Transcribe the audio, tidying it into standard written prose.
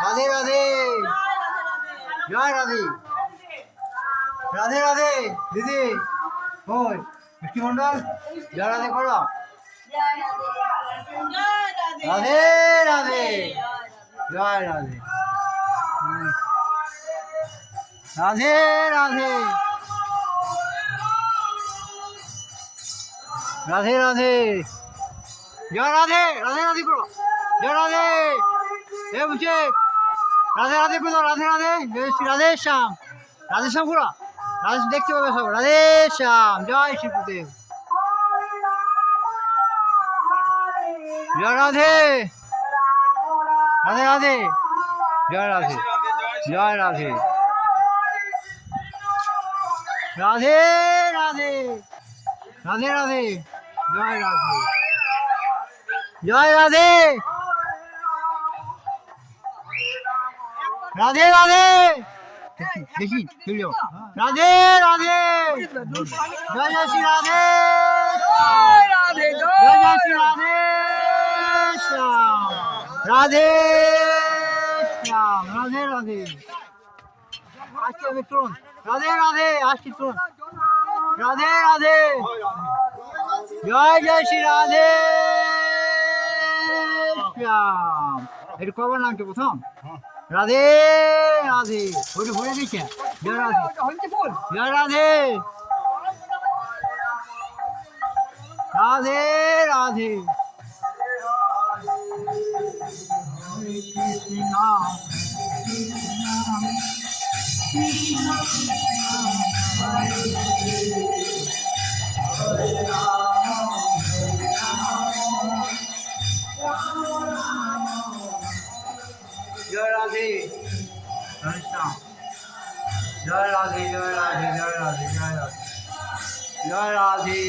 রাধে রাধে, জয় রাধে, রাধে রাধে দিদি। ওই মিষ্টি মন্ডল, জয় রাধে করো। রাধে রাধে, জয় রাধে, রাধে রাধে, রাধে রাধে, জয় রাধে, রাধে রাধে করো, জয় রাধে। এ বুঝছে রাধে রাধে করো, রাধে রাধে, রাধে শ্যাম, রাধে শ্যাম করো, রাধে দেখতে পাবে সব, রাধে শ্যাম, জয় শ্রীপুদেব, জয় রাধে, রাধে রাধে, জয় রাধে, জয় রাধে, রাধে রাধে, রাধে রাধে, জয় রাধে, জয় রাধে, রাধে রাধে, দেখি তুলিও, রাধে রাধে, জয় জয় শ্রী রাধে, জয় জয় শ্রী রাধে শ্যাম, রাধে শ্যাম, রাধে রাধে, আসছি আমি তুরুন, রাধে রাধে, আসছি তুরুন, রাধে রাধে, জয় জয় শ্রী রাধে শ্যাম। এটা কবার নাম কি প্রথম? রাধে রাধে, ওটা ভরে দিচ্ছে, জয় রাধে, জয় রাধে, রাধে রাধে, হরে কৃষ্ণ কৃষ্ণ হরে হরে রাম, জয় রাধে, হরিশ্যাম, জয় রাধে, জয় রাধে, জয় রাধে, জয় রাধে, জয় রাধে,